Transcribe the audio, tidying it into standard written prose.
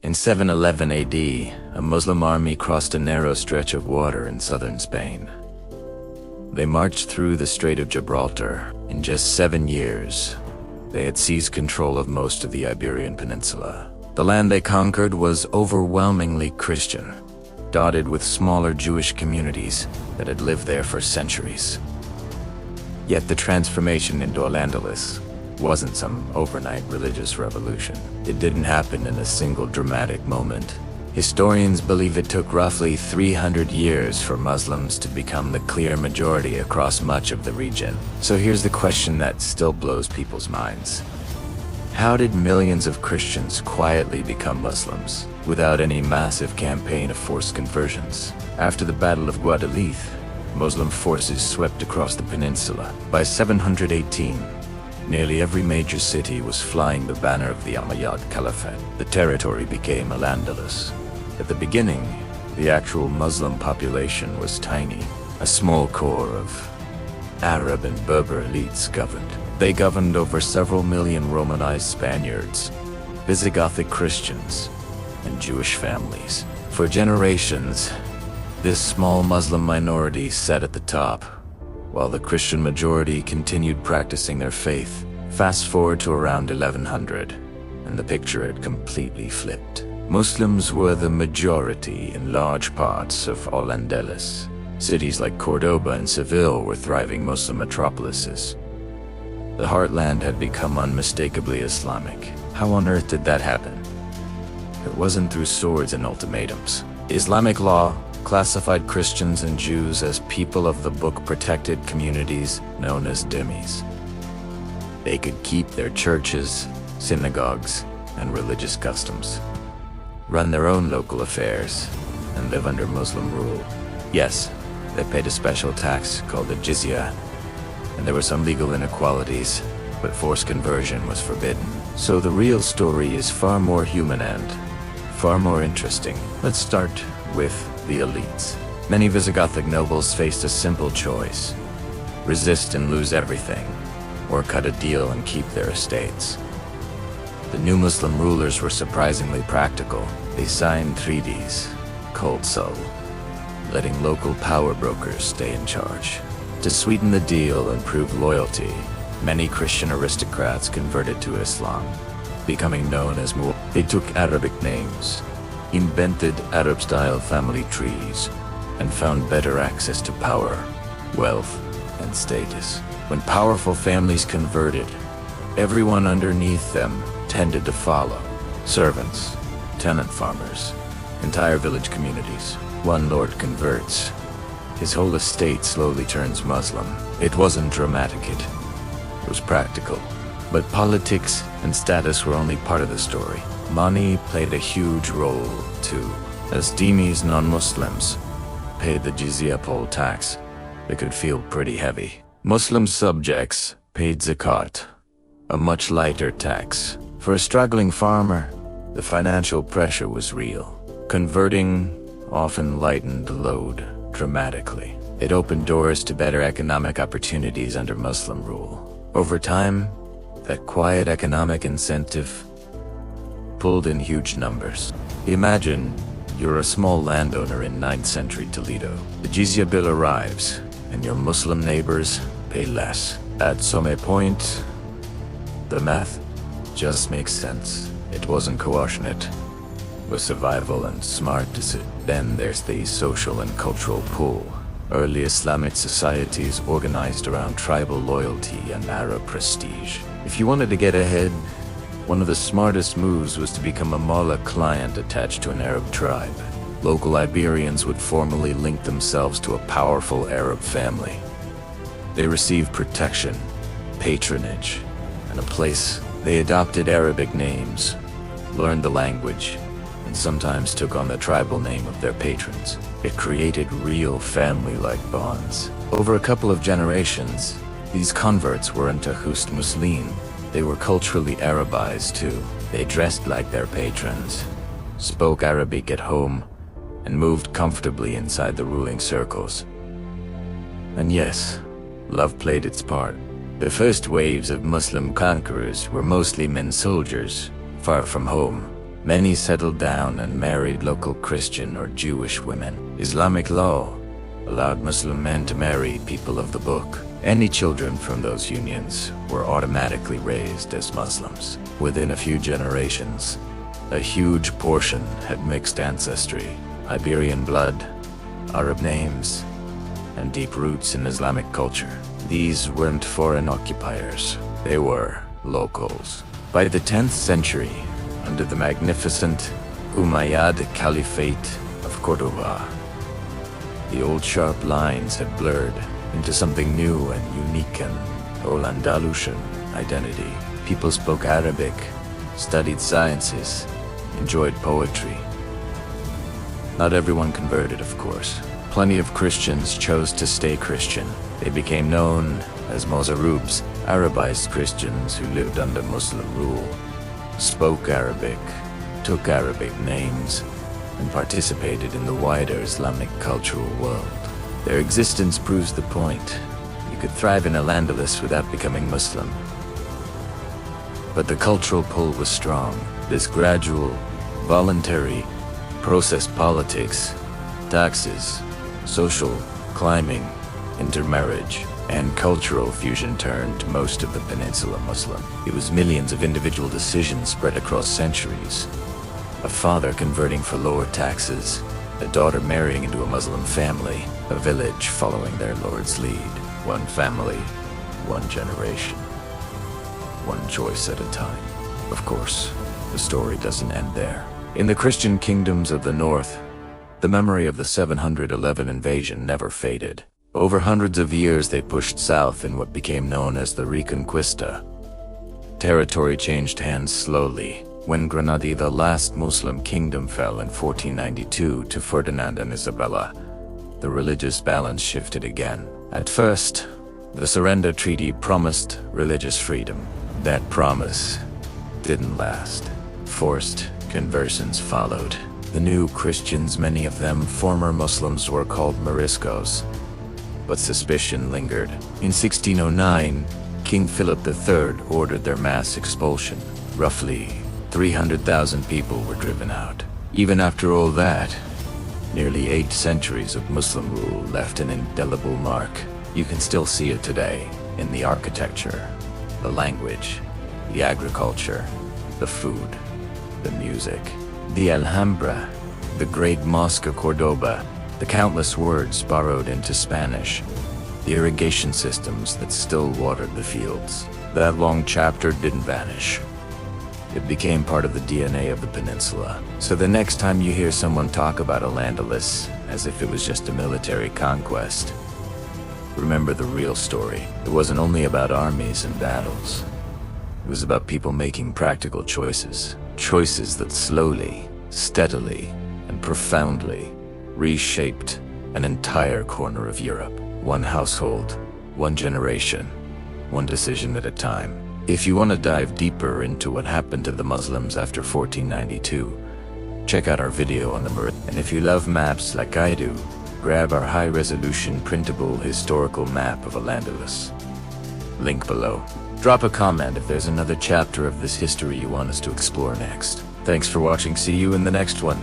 In 711 AD, a Muslim army crossed a narrow stretch of water in southern Spain. They marched through the Strait of Gibraltar. In just 7 years, they had seized control of most of the Iberian Peninsula. The land they conquered was overwhelmingly Christian, dotted with smaller Jewish communities that had lived there for centuries. Yet the transformation into Al-Andalus wasn't some overnight religious revolution. It didn't happen in a single dramatic moment. Historians believe it took roughly 300 years for Muslims to become the clear majority across much of the region. So here's the question that still blows people's minds. How did millions of Christians quietly become Muslims without any massive campaign of forced conversions? After the Battle of Guadalete, Muslim forces swept across the peninsula. By 718, nearly every major city was flying the banner of the Umayyad Caliphate. The territory became Al-Andalus. At the beginning, the actual Muslim population was tiny. A small core of Arab and Berber elites governed. They governed over several million Romanized Spaniards, Visigothic Christians, and Jewish families. For generations, this small Muslim minority sat at the top, while the Christian majority continued practicing their faith. Fast forward to around 1100, and the picture had completely flipped. Muslims were the majority in large parts of Al-Andalus. Cities like Cordoba and Seville were thriving Muslim metropolises. The heartland had become unmistakably Islamic. How on earth did that happen? It wasn't through swords and ultimatums. Islamic law classified Christians and Jews as people of the book-protected communities known as dhimmis. They could keep their churches, synagogues, and religious customs, run their own local affairs, and live under Muslim rule. Yes, they paid a special tax called the jizya, and there were some legal inequalities, but forced conversion was forbidden. So the real story is far more human and far more interesting. Let's start with the elites. Many Visigothic nobles faced a simple choice: resist and lose everything, or cut a deal and keep their estates. The new Muslim rulers were surprisingly practical. They signed treaties, called sul, letting local power brokers stay in charge. To sweeten the deal and prove loyalty, many Christian aristocrats converted to Islam, becoming known as Mu'min. They took Arabic names, invented Arab-style family trees, and found better access to power, wealth, and status. When powerful families converted, everyone underneath them tended to follow. Servants, tenant farmers, entire village communities. One lord converts, his whole estate slowly turns Muslim. It wasn't dramatic, it was practical. But politics and status were only part of the story. Money played a huge role too. As dhimmis non-Muslims paid the jizya poll tax, it could feel pretty heavy. Muslim subjects paid zakat, a much lighter tax. For a struggling farmer, the financial pressure was real. Converting often lightened the load dramatically. It opened doors to better economic opportunities under Muslim rule. Over time, that quiet economic incentive pulled in huge numbers. Imagine you're a small landowner in 9th century Toledo. The jizya bill arrives, and your Muslim neighbors pay less. At some point, the math just makes sense. It wasn't coercion, it was survival and smart decision. Then there's the social and cultural pull. Early Islamic societies organized around tribal loyalty and Arab prestige. If you wanted to get ahead, one of the smartest moves was to become a Mawla client attached to an Arab tribe. Local Iberians would formally link themselves to a powerful Arab family. They received protection, patronage, and a place. They adopted Arabic names, learned the language, and sometimes took on the tribal name of their patrons. It created real family-like bonds. Over a couple of generations, these converts weren't just Muslim. They were culturally Arabized too. They dressed like their patrons, spoke Arabic at home, and moved comfortably inside the ruling circles. And yes, love played its part. The first waves of Muslim conquerors were mostly men soldiers, far from home. Many settled down and married local Christian or Jewish women. Islamic law allowed Muslim men to marry people of the book. Any children from those unions were automatically raised as Muslims. Within a few generations, a huge portion had mixed ancestry, Iberian blood, Arab names, and deep roots in Islamic culture. These weren't foreign occupiers, they were locals. By the 10th century, under the magnificent Umayyad Caliphate of Cordoba, the old sharp lines had blurred into something new and unique, an Al-Andalusian identity. People spoke Arabic, studied sciences, enjoyed poetry. Not everyone converted, of course. Plenty of Christians chose to stay Christian. They became known as Mozarabs, Arabized Christians who lived under Muslim rule, spoke Arabic, took Arabic names, and participated in the wider Islamic cultural world. Their existence proves the point. You could thrive in Al-Andalus without becoming Muslim. But the cultural pull was strong. This gradual, voluntary, processed politics, taxes, social climbing, intermarriage, and cultural fusion turned most of the peninsula Muslim. It was millions of individual decisions spread across centuries. A father converting for lower taxes, a daughter marrying into a Muslim family, a village following their lord's lead. One family, one generation, one choice at a time. Of course, the story doesn't end there. In the Christian kingdoms of the north, the memory of the 711 invasion never faded. Over hundreds of years they pushed south in what became known as the Reconquista. Territory changed hands slowly. When Granada, the last Muslim kingdom, fell in 1492 to Ferdinand and Isabella, the religious balance shifted again. At first, the surrender treaty promised religious freedom. That promise didn't last. Forced conversions followed. The new Christians, many of them former Muslims, were called Moriscos. But suspicion lingered. In 1609, King Philip III ordered their mass expulsion. Roughly 300,000 people were driven out. Even after all that, nearly 8 centuries of Muslim rule left an indelible mark. You can still see it today in the architecture, the language, the agriculture, the food, the music. The Alhambra, the Great Mosque of Cordoba, the countless words borrowed into Spanish, the irrigation systems that still watered the fields. That long chapter didn't vanish. It became part of the DNA of the peninsula. So the next time you hear someone talk about Al-Andalus as if it was just a military conquest, remember the real story. It wasn't only about armies and battles. It was about people making practical choices. Choices that slowly, steadily, and profoundly reshaped an entire corner of Europe. One household, one generation, one decision at a time. If you want to dive deeper into what happened to the Muslims after 1492, check out our video on the Moriscos. And if you love maps like I do, grab our high-resolution printable historical map of Al-Andalus. Link below. Drop a comment if there's another chapter of this history you want us to explore next. Thanks for watching. See you in the next one.